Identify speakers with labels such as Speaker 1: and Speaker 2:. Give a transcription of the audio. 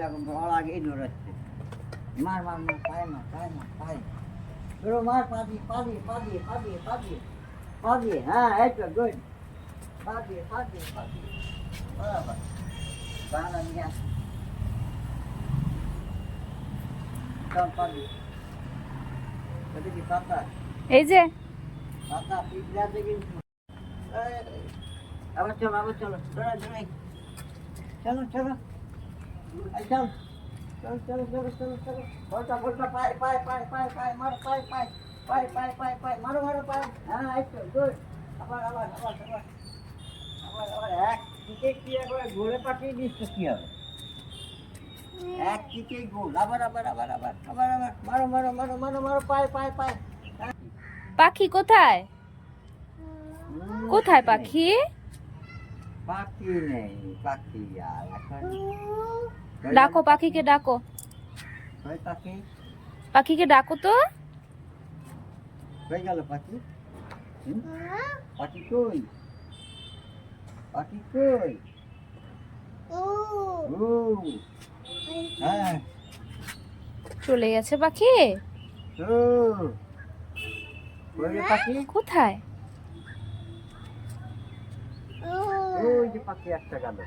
Speaker 1: দেখো বড় আগে দৌড়াচ্ছে। মার মার মার, পায়ে মার, পায়ে মার, পায়ে। ধরো মার, পা দিয়ে, পা দিয়ে, পা দিয়ে, পা দিয়ে, পা দিয়ে, পা দিয়ে। হ্যাঁ, এই তো গুড। পা দিয়ে, পা দিয়ে, পা দিয়ে। বাবা, বাবা নিয়ে আসো। চল, পা দিয়ে। এটা কি পাতা?
Speaker 2: এই যে
Speaker 1: পাতা পিছলা থেকে। আবার চলো, আবার চলো, দৌড়াই দৌড়াই। চলো চলো, এই চল, চলো চলো চলো চলো চলো। বলটা বলটা, পায়ে পায়ে পায়ে পায়ে পায়ে মারো, পায়ে পায়ে পায়ে পায়ে পায়ে পায়ে মারো মারো পায়ে। হ্যাঁ, এই তো গুড। আবার আবার আবার আবার আবার আবার এক কিকে কি একবার ঘুরে পাঠিয়ে দিস তো কি হবে? এক কিকেই গোল। আবার আবার আবার আবার আবার আবার মারো মারো মারো মারো মারো, পায়ে পায়ে পায়ে।
Speaker 2: পাখি কোথায়? কোথায় পাখি?
Speaker 1: পাখি নেই, পাখি আর এখন
Speaker 2: ডাকো পাখিকে, ডাকো
Speaker 1: কই পাখি?
Speaker 2: পাখিকে, ডাকো তো।
Speaker 1: কই গেল পাখি? পাখি কই? পাখি কই? ও হ্যাঁ,
Speaker 2: চলে গেছে পাখি।
Speaker 1: ও কই রে পাখি?
Speaker 2: কোথায়?
Speaker 1: ওই যে পাখি একটা গেল।